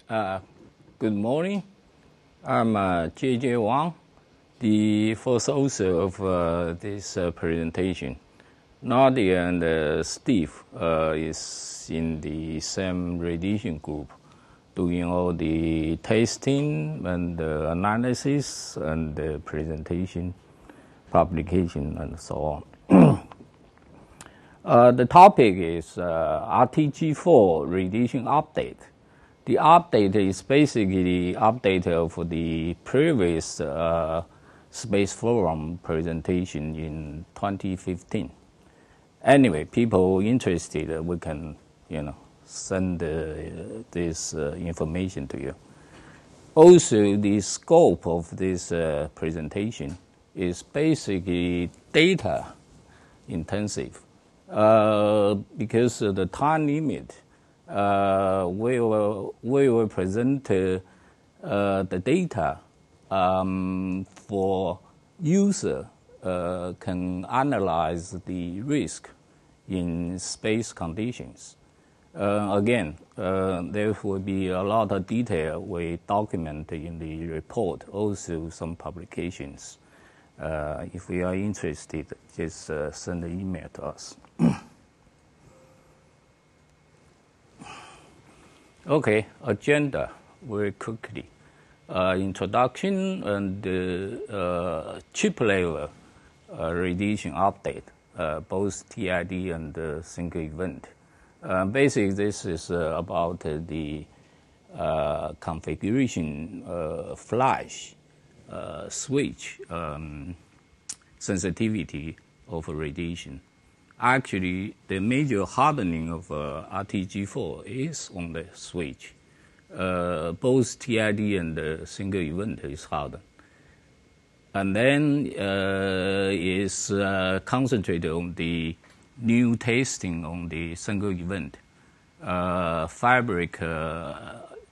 Good morning. I'm J.J. Wang, the first author of this presentation. Nadia and Steve is in the same radiation group, doing all the testing and analysis and the presentation, publication, and so on. The topic is RTG4 radiation update. The update is basically the update of the previous Space Forum presentation in 2015. Anyway, people interested, we can, send this information to you. Also, the scope of this presentation is basically data intensive. Because of the time limit, we will present the data for user can analyze the risk in space conditions. Again, there will be a lot of detail we document in the report, also some publications. If you are interested, just send an email to us. Okay, agenda very quickly. Introduction and chip level radiation update, both TID and single event. Basically, this is about the configuration flash switch sensitivity of radiation. Actually, the major hardening of RTG4 is on the switch. Both TID and single event is hardened. And then is concentrated on the new testing on the single event. Fabric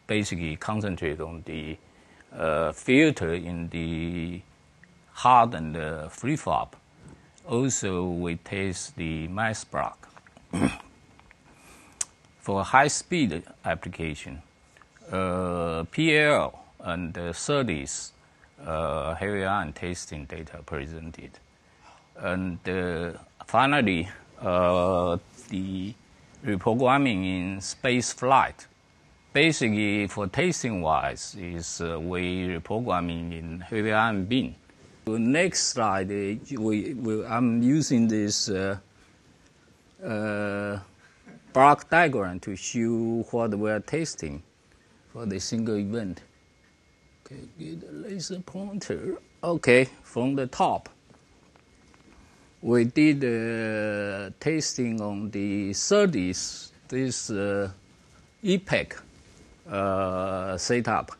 basically concentrate on the filter in the hardened flip-flop. Also, we test the mass block. For high-speed application, PL and SERDES heavy ion testing data presented. And finally, the reprogramming in space flight. Basically, for testing-wise, is we reprogramming in heavy ion beam. The next slide, I'm using this block diagram to show what we're testing for the single event. Okay, get a laser pointer. Okay, from the top, we did testing on the SERDES, this EPEC setup.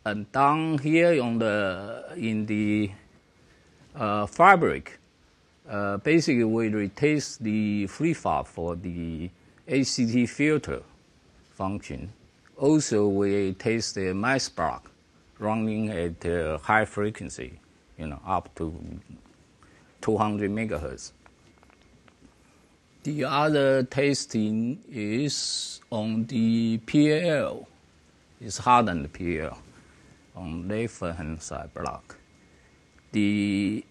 And down here in the fabric, basically we retest the flip-flop for the ACT filter function. Also, we test the mass block running at high frequency, up to 200 megahertz. The other testing is on the PL, it's hardened PL. On left-hand side block. The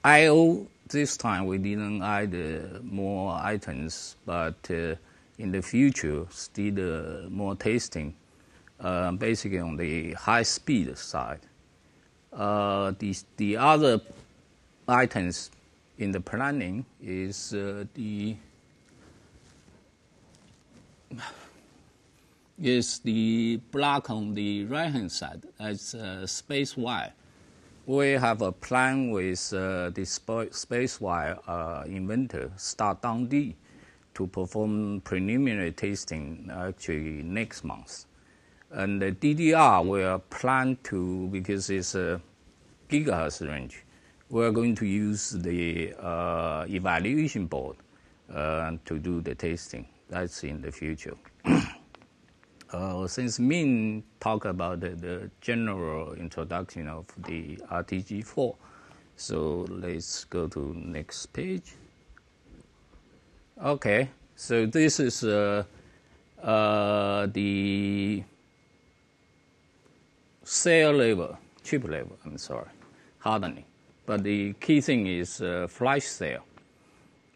I/O, this time we didn't add more items, but in the future, still more testing, basically on the high-speed side. The other items in the planning is the block on the right-hand side as SpaceWire. We have a plan with the SpaceWire inventor, StarDownD, to perform preliminary testing actually next month. And the DDR we plan to, because it's a gigahertz range, we're going to use the evaluation board to do the testing. That's in the future. Since Min talked about the general introduction of the RTG4, so let's go to next page. Okay, so this is the cell level, chip level, hardening. But the key thing is flash cell.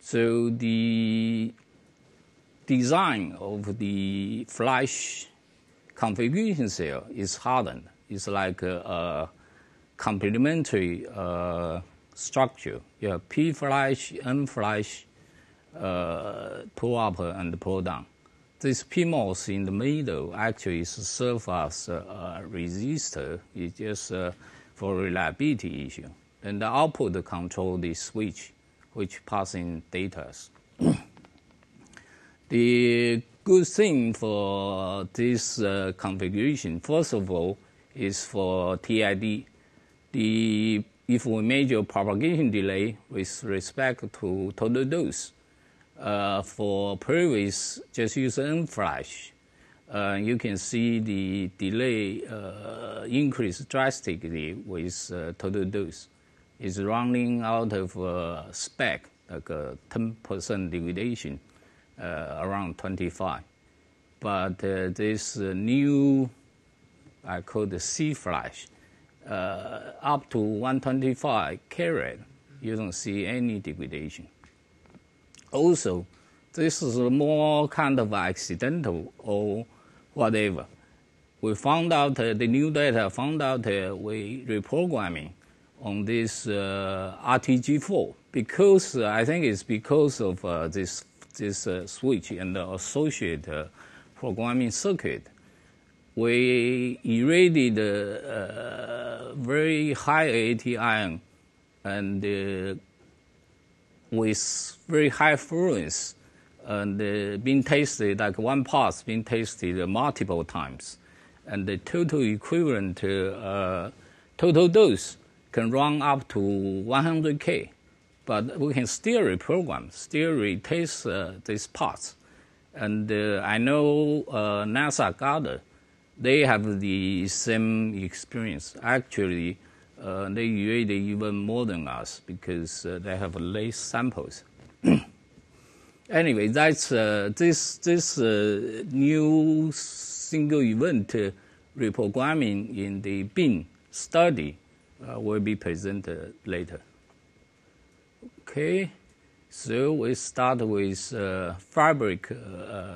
So the design of the flash configuration cell is hardened. It's like a complementary structure. You have P flash, N flash, pull up and pull down. This PMOS in the middle actually is serve as a resistor. It's just for reliability issue. And the output control the switch, which passing data. The good thing for this configuration, first of all, is for TID. If we measure propagation delay with respect to total dose, for previous, just use N flash, you can see the delay increase drastically with total dose. It's running out of spec, like a 10% degradation, around 25. But this new, I call the C flash, up to 125 carat, you don't see any degradation. Also, this is more kind of accidental or whatever. We found out, the new data found out we reprogramming on this RTG4 because I think it's because of this switch and the associated programming circuit. We irradiated very high AAT ion and with very high fluence and being tested, like one pass being tested multiple times. And the total equivalent total dose can run up to 100K. But we can still reprogram, still retest these parts. And I know NASA Goddard, they have the same experience. Actually, they irradiate even more than us because they have less samples. Anyway, that's this new single event reprogramming in the BEAM study will be presented later. Okay, so we start with fabric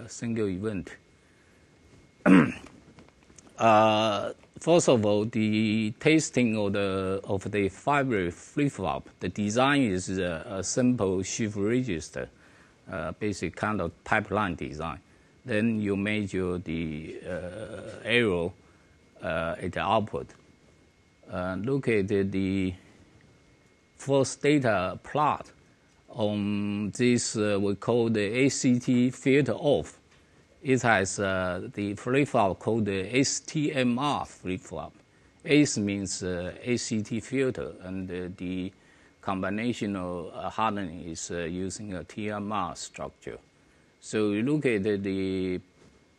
single event. First of all, the testing of the fabric flip-flop, the design is a simple shift register, basic kind of pipeline design. Then you measure the error at the output. Look at the first data plot on this, we call the ACT filter off. It has the flip-flop called the STMR flip-flop. ACE means ACT filter, and the combinational hardening is using a TMR structure. So you look at the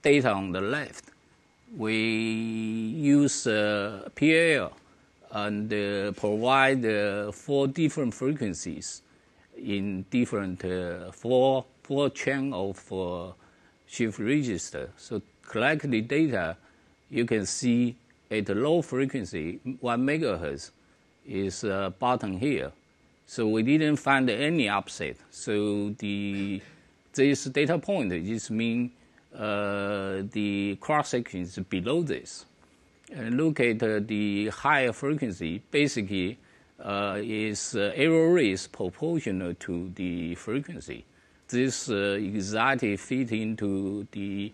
data on the left. We use PL and provide 4 different frequencies in different four chain of shift register. So collect the data, you can see at the low frequency, 1 megahertz is bottom here. So we didn't find any upset. So this data point just means the cross section is below this. And look at the higher frequency, basically is error rate is proportional to the frequency. This exactly fit into the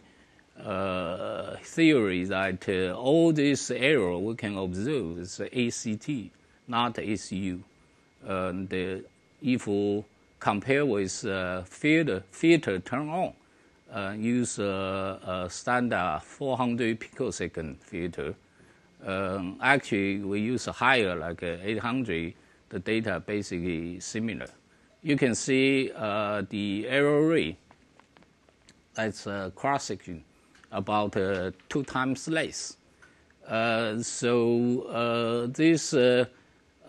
theory that all this error we can observe is ACT, not ACU. And if we compare with filter turn on, use a standard 400 picosecond filter. Actually, we use a higher, like 800. The data basically similar. You can see the error rate. That's a cross section, about 2 times less. So this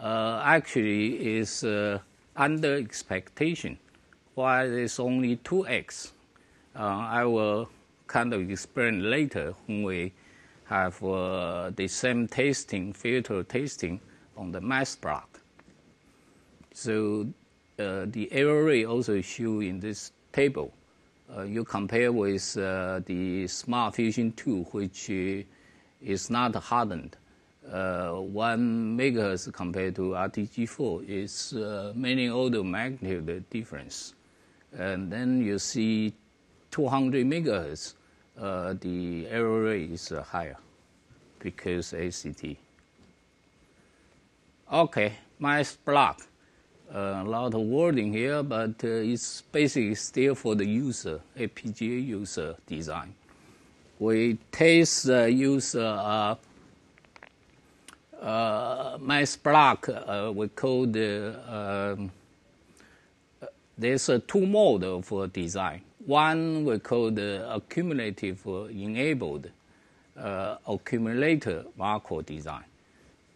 actually is under expectation. Why it's only 2x? I will kind of explain later when we have the same filter testing on the mass block. So the error rate also shown in this table. You compare with the Smart Fusion 2, which is not hardened. 1 megahertz compared to RTG4 is many order of magnitude difference. And then you see 200 megahertz, the error rate is higher because ACT. Okay, mass block. A lot of wording here, but it's basically still for the user, FPGA user design. We test user mass block. We call there's two modes for design. One we call the accumulative enabled accumulator macro design.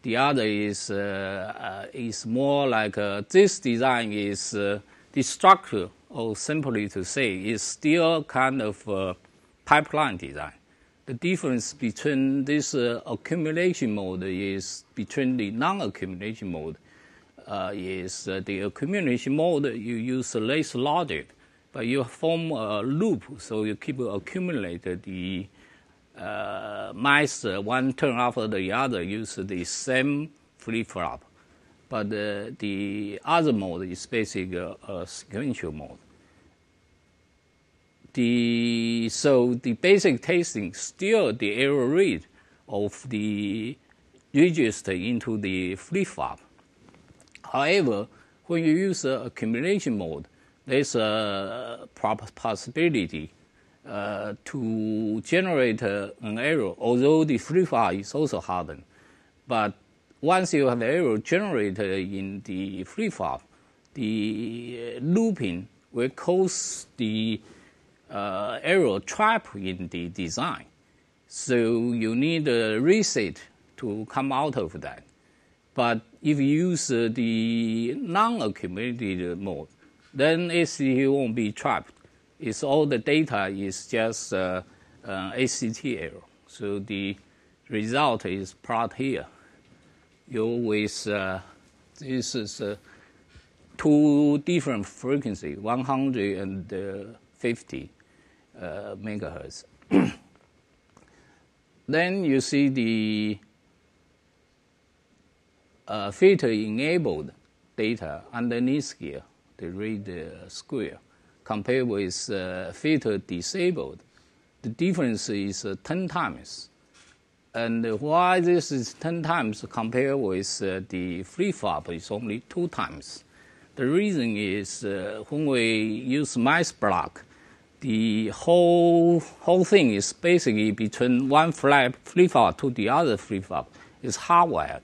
The other is more like this design is the structure, or simply to say, is still kind of pipeline design. The difference between this accumulation mode is between the non-accumulation mode. Is the accumulation mode, you use less logic, but you form a loop, so you keep accumulate the mice one turn after the other use the same flip-flop. But the other mode is basically a sequential mode. So the basic testing, still the error rate of the register into the flip-flop. However, when you use accumulation mode, there's a possibility to generate an error, although the flip-flop is also hardened. But once you have error generated in the flip-flop, the looping will cause the error trap in the design. So you need a reset to come out of that. But if you use the non-accumulated mode, then ACT won't be trapped. It's all the data is just ACT error. So the result is plot here. You with this is two different frequency, 150 megahertz. Then you see the filter enabled data underneath here, the read square, compared with filter disabled. The difference is 10 times. And why this is 10 times compared with the flip-flop is only 2 times. The reason is when we use mass block, the whole thing is basically between one flip-flop to the other flip-flop. It's hardwired.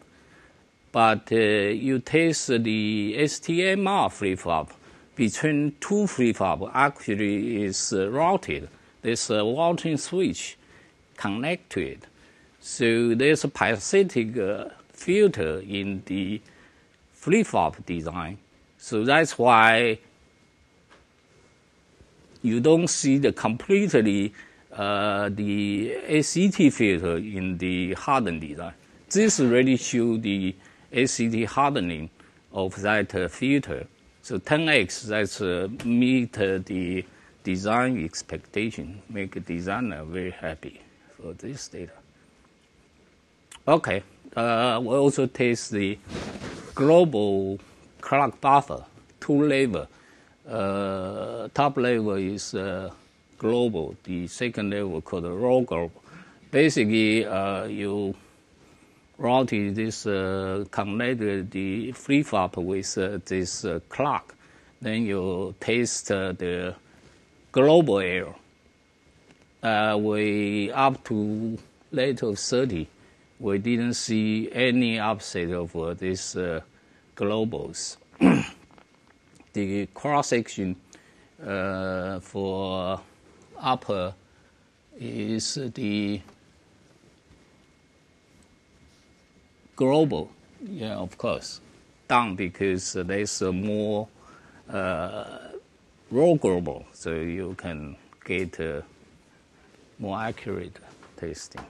But you test the STMR flip-flop between two flip-flop actually is routed. There's a routing switch connect to it. So there's a parasitic filter in the flip-flop design. So that's why you don't see the completely the ACT filter in the hardened design. This really shows the ACT hardening of that filter. So 10x, that's meet the design expectation, make a designer very happy for this data. Okay, we also test the global clock buffer, 2 level. Top level is global. The second level called raw global. Basically, you routed this connected the flip-flop with this clock. Then you test the global error. We up to later 30. We didn't see any upset of these globals. The cross-section for upper is the global, yeah, of course. Down because there's more raw global, so you can get more accurate testing.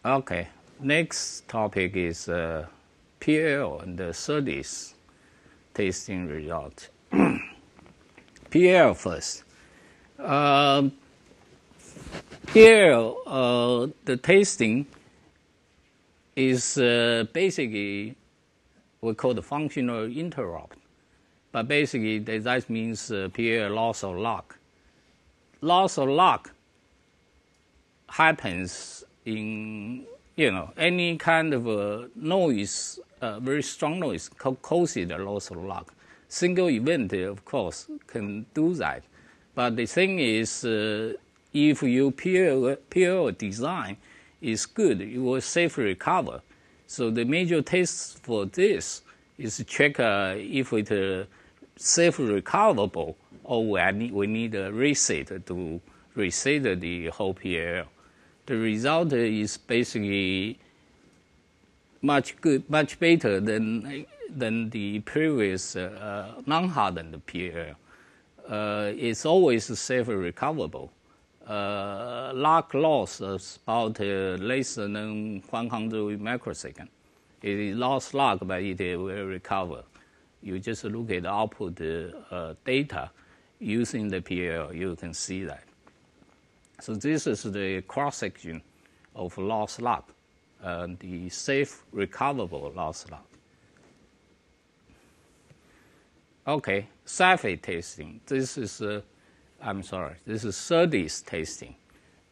Okay, next topic is PL and the SERDES testing result. PL first. PL, the testing is basically we call the functional interrupt. But basically, that means PL loss of lock. Loss of lock happens in any kind of noise, very strong noise causes the loss of lock. Single event, of course, can do that. But the thing is, if your PL design is good, you will safely recover. So the major test for this is to check if it's safely recoverable, or we need a reset to reset the whole PL. The result is basically much better than the previous non-hardened PL. It's always safely recoverable. Lock loss is about less than 100 microseconds. It lost lock, but it will recover. You just look at the output data using the PL, you can see that. So this is the cross-section of lost lock, the safe recoverable lost lock. Okay, SAFET testing. This is SERDES testing.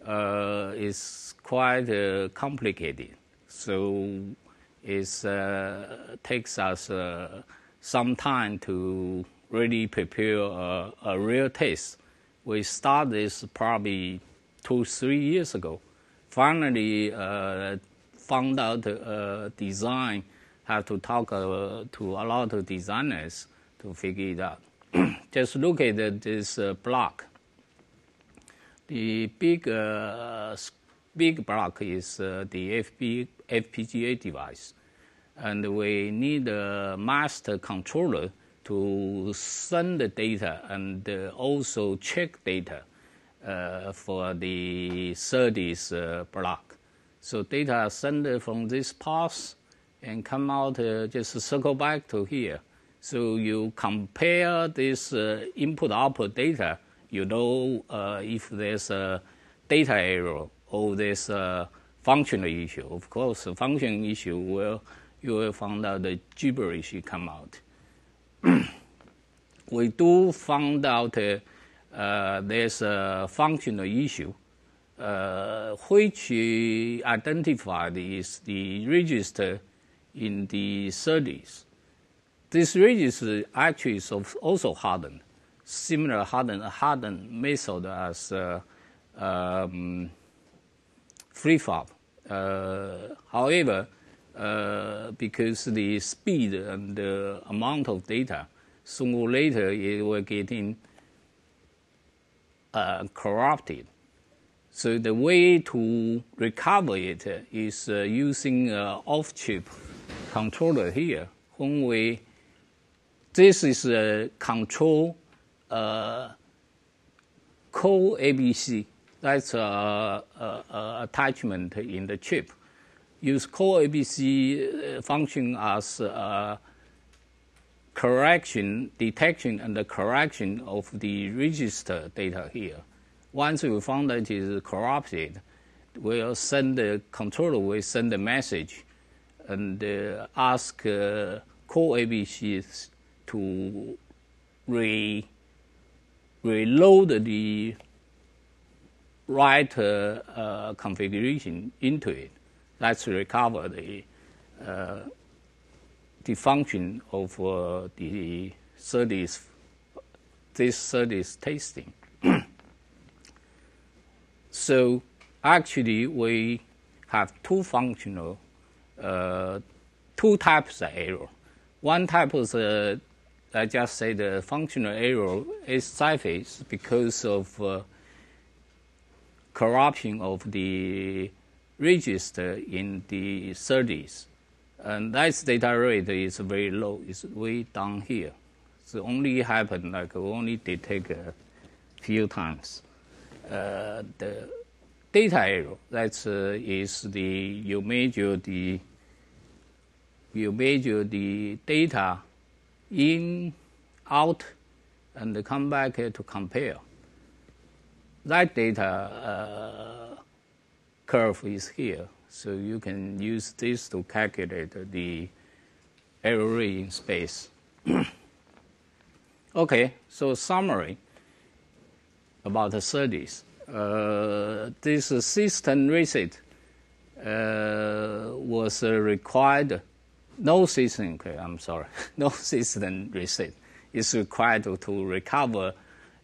It's quite complicated, so it takes us some time to really prepare a real test. We started this probably 2-3 years ago. Finally, found out design. Have to talk to a lot of designers to figure it out. Just look at this block. The big block is the FPGA device, and we need a master controller to send the data and also check data for the SERDES block. So data sent from this path and come out, just circle back to here. So you compare this input-output data, you know if there's a data error or there's a functional issue. Of course, the functional issue you will find out the gibberish come out. We do find out there's a functional issue, which identified is the register in the SERDES. This register actually is also hardened, similar hardened method as FreeFOB. However, because the speed and the amount of data, sooner or later it will get corrupted. So the way to recover it is using an off-chip controller here. This is a control core ABC. That's attachment in the chip. Use core ABC function as detection and the correction of the register data here. Once we found that it is corrupted, we'll send the controller will send a message and ask core ABC to reload the right configuration into it. That's recover the function of the SERDES, this SERDES testing. So actually, we have two types of error. One type is I just say the functional error is SAFET because of corruption of the register in the SERDES. And that data rate is very low. It's way down here. So only happen like we only detect a few times. the data error. That is you measure the data in, out, and come back to compare. That data curve is here, so you can use this to calculate the error rate in space. Okay, so summary about the SERDES. This system reset was required. No system reset is required to recover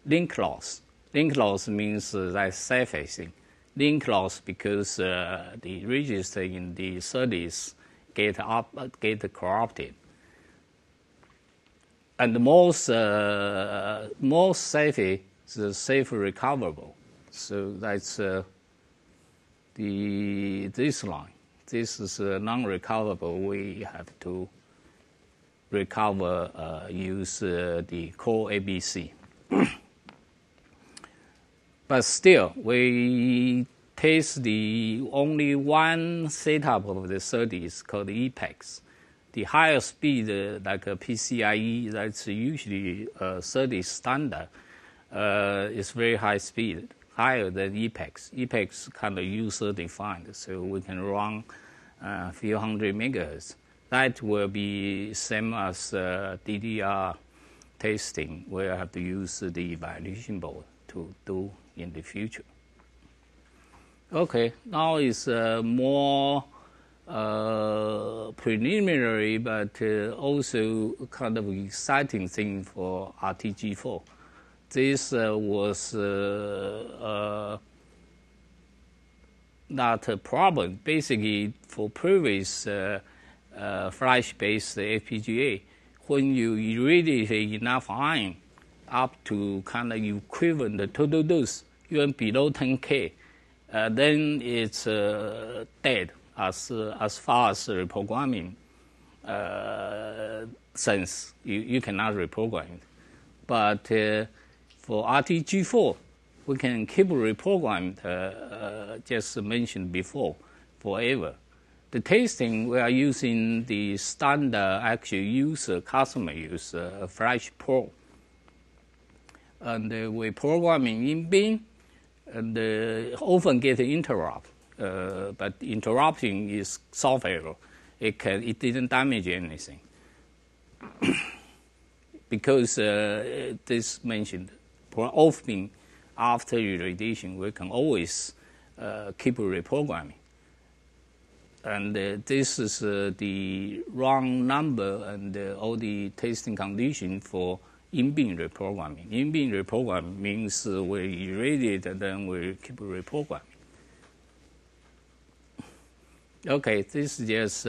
link loss. Link loss means that surfacing. Link loss because the register in the SERDES get corrupted. And most safe is safe recoverable. So that's this line. This is non-recoverable. We have to recover use the core ABC. But still, we test the only one setup of the SERDES called EPEX. The higher speed, like a PCIe, that's usually SERDES standard, is very high speed, higher than EPEX. EPEX kind of user-defined, so we can run a few hundred megahertz. That will be same as DDR testing, where I have to use the evaluation board to do in the future. Okay, now is more preliminary, but also kind of exciting thing for RTG4. This was not a problem. Basically, for previous flash-based FPGA, when you irradiate enough ion up to kind of equivalent total dose, even below 10K, then it's dead as far as reprogramming sense. You cannot reprogram it. But for RTG4, we can keep reprogramming, just mentioned before, forever. The testing, we are using the standard actual customer use, Flash Pro. And we're programming in bin, and often get interrupt. But interrupting is soft error. It didn't damage anything. Because this mentioned, for off-bin, after irradiation, we can always keep reprogramming. And this is the wrong number and all the testing condition for in-bin reprogramming. In-bin reprogramming means we irradiate and then we keep reprogramming. Okay, this is just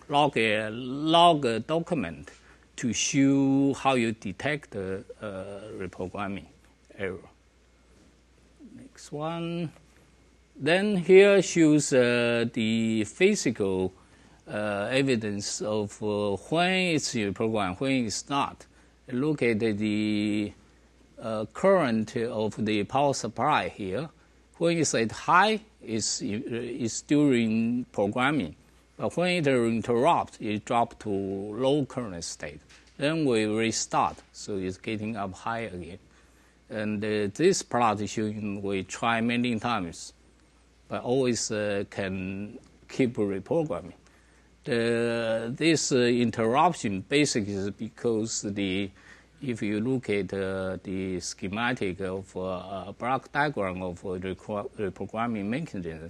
log document to show how you detect the reprogramming error. Next one. Then here shows the physical evidence of when it's reprogrammed, when it's not. Look at the current of the power supply here. When it's at high, it's during programming. But when it interrupts, it drops to low current state. Then we restart, so it's getting up high again. And this plot is showing we try many times, but always can keep reprogramming. This interruption basically is because if you look at the schematic of block diagram of reprogramming mechanism,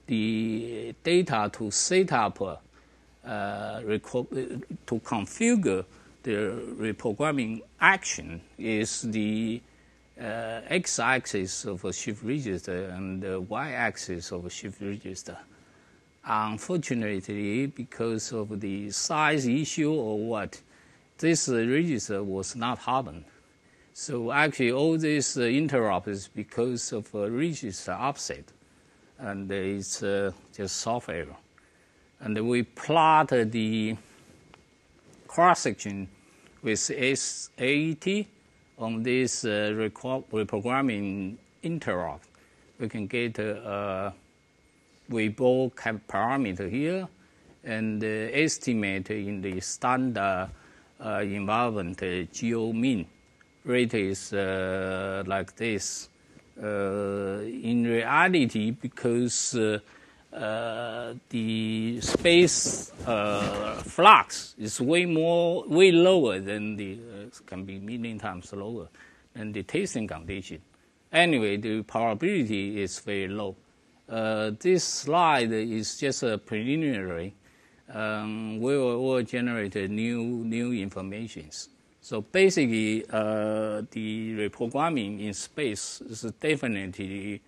the data to set up to configure the reprogramming action is the x-axis of a shift register and the y-axis of a shift register. Unfortunately, because of the size issue or what, this register was not hardened. So actually all this interrupt is because of a register offset, and it's just soft error. And we plot the cross-section with AET on this reprogramming interrupt, we can get Weibo parameter here and estimate in the standard environment geo mean. Rate is like this. In reality, because the space flux is way lower than the can be million times lower than the testing condition. Anyway, the probability is very low. This slide is just a preliminary. We will generate new informations. So basically, the reprogramming in space is definitely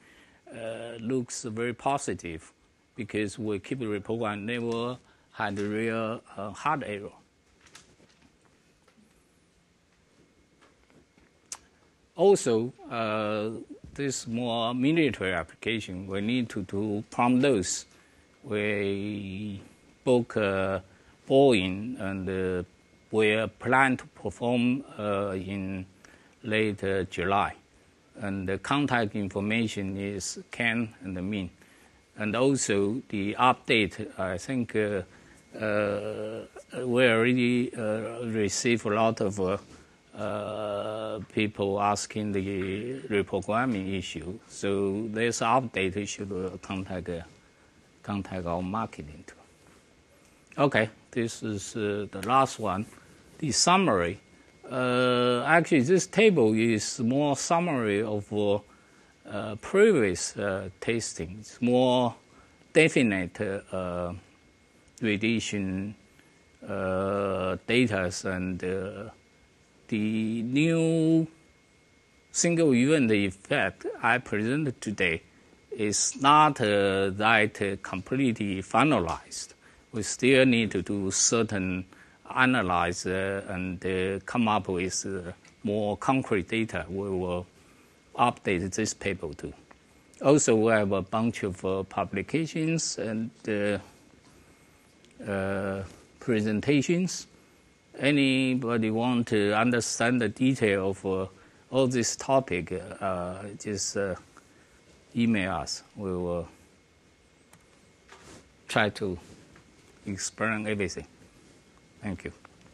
looks very positive because we keep reprogramming, never had a real hard error. Also, this more military application, we need to do prompt loads. We book Boeing and we plan to perform in late July. And the contact information is CAN and the mean. And also the update, I think we already received a lot of people asking the reprogramming issue. So this update should contact our marketing too. Okay, this is the last one. The summary. Actually, this table is more summary of previous testing. It's more definite radiation data and the new single event effect I presented today is not that completely finalized. We still need to do certain analyze and come up with more concrete data. We will update this paper too. Also, we have a bunch of publications and presentations. Anybody want to understand the detail of all this topic, just email us. We will try to explain everything. Thank you.